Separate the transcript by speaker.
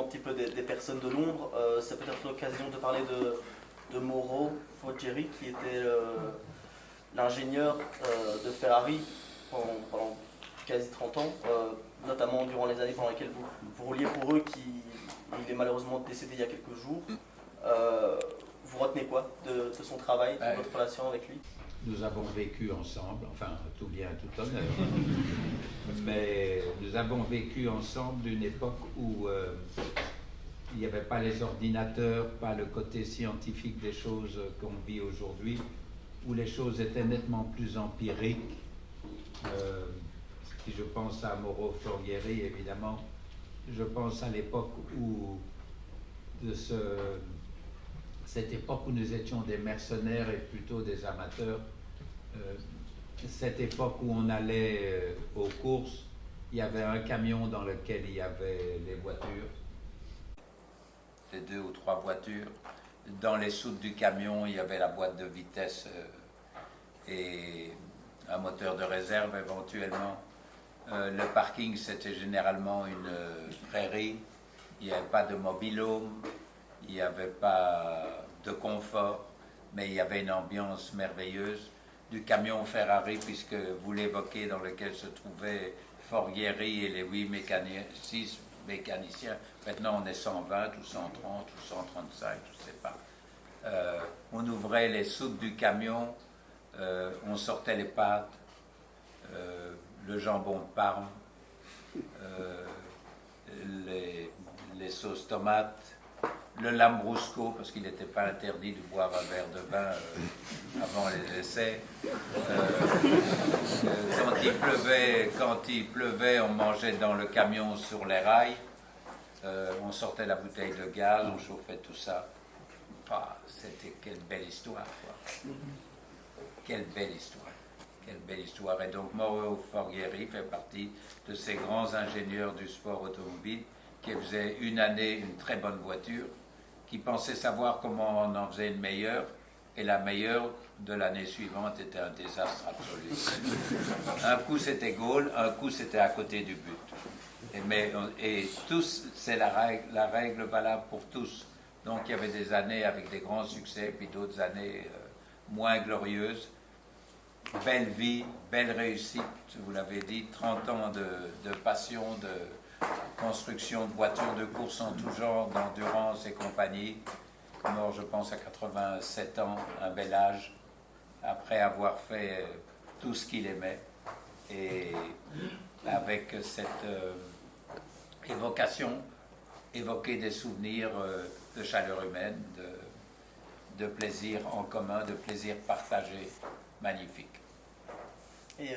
Speaker 1: petit peu des personnes de l'ombre, c'est peut-être l'occasion de parler de Mauro Foggieri, qui était l'ingénieur de Ferrari pendant quasi 30 ans, notamment durant les années pendant lesquelles vous rouliez pour eux, il est malheureusement décédé il y a quelques jours. Vous retenez quoi de son travail, de votre relation avec lui?
Speaker 2: Nous avons vécu ensemble, enfin tout bien, tout honneur, mais nous avons vécu ensemble d'une époque où il n'y avait pas les ordinateurs, pas le côté scientifique des choses qu'on vit aujourd'hui, où les choses étaient nettement plus empiriques. Si je pense à Mauro Foggieri, évidemment, je pense à l'époque où cette époque où nous étions des mercenaires et plutôt des amateurs, cette époque où on allait aux courses, il y avait un camion dans lequel il y avait les voitures, les 2 ou 3 voitures. Dans les soutes du camion, il y avait la boîte de vitesse et un moteur de réserve éventuellement. Le parking, c'était généralement une prairie. Il n'y avait pas de mobil-home, il n'y avait pas de confort, mais il y avait une ambiance merveilleuse. Du camion Ferrari, puisque vous l'évoquez, dans lequel se trouvaient Foggieri et les 6 mécaniciens. Maintenant, on est 120 ou 130 ou 135, je ne sais pas. On ouvrait les soutes du camion, on sortait les pâtes, le jambon de Parme, les sauces tomates, le lambrusco, parce qu'il n'était pas interdit de boire un verre de vin avant les essais. Quand il pleuvait, on mangeait dans le camion sur les rails. On sortait la bouteille de gaz, on chauffait tout ça. Ah, c'était quelle belle histoire, quoi. Quelle belle histoire. Quelle belle histoire. Et donc Mauro Foggieri fait partie de ces grands ingénieurs du sport automobile qui faisaient une année une très bonne voiture, qui pensaient savoir comment on en faisait une meilleure, et la meilleure de l'année suivante était un désastre absolu. Un coup c'était goal, un coup c'était à côté du but. Et tous, c'est la règle valable pour tous. Donc il y avait des années avec des grands succès, puis d'autres années moins glorieuses. Belle vie, belle réussite, vous l'avez dit, 30 ans de passion, de construction de voitures de course en tout genre, d'endurance et compagnie. Mort, je pense, à 87 ans, un bel âge, après avoir fait tout ce qu'il aimait. Et avec cette évoquer des souvenirs de chaleur humaine, de plaisir en commun, de plaisir partagé, magnifique.
Speaker 1: Et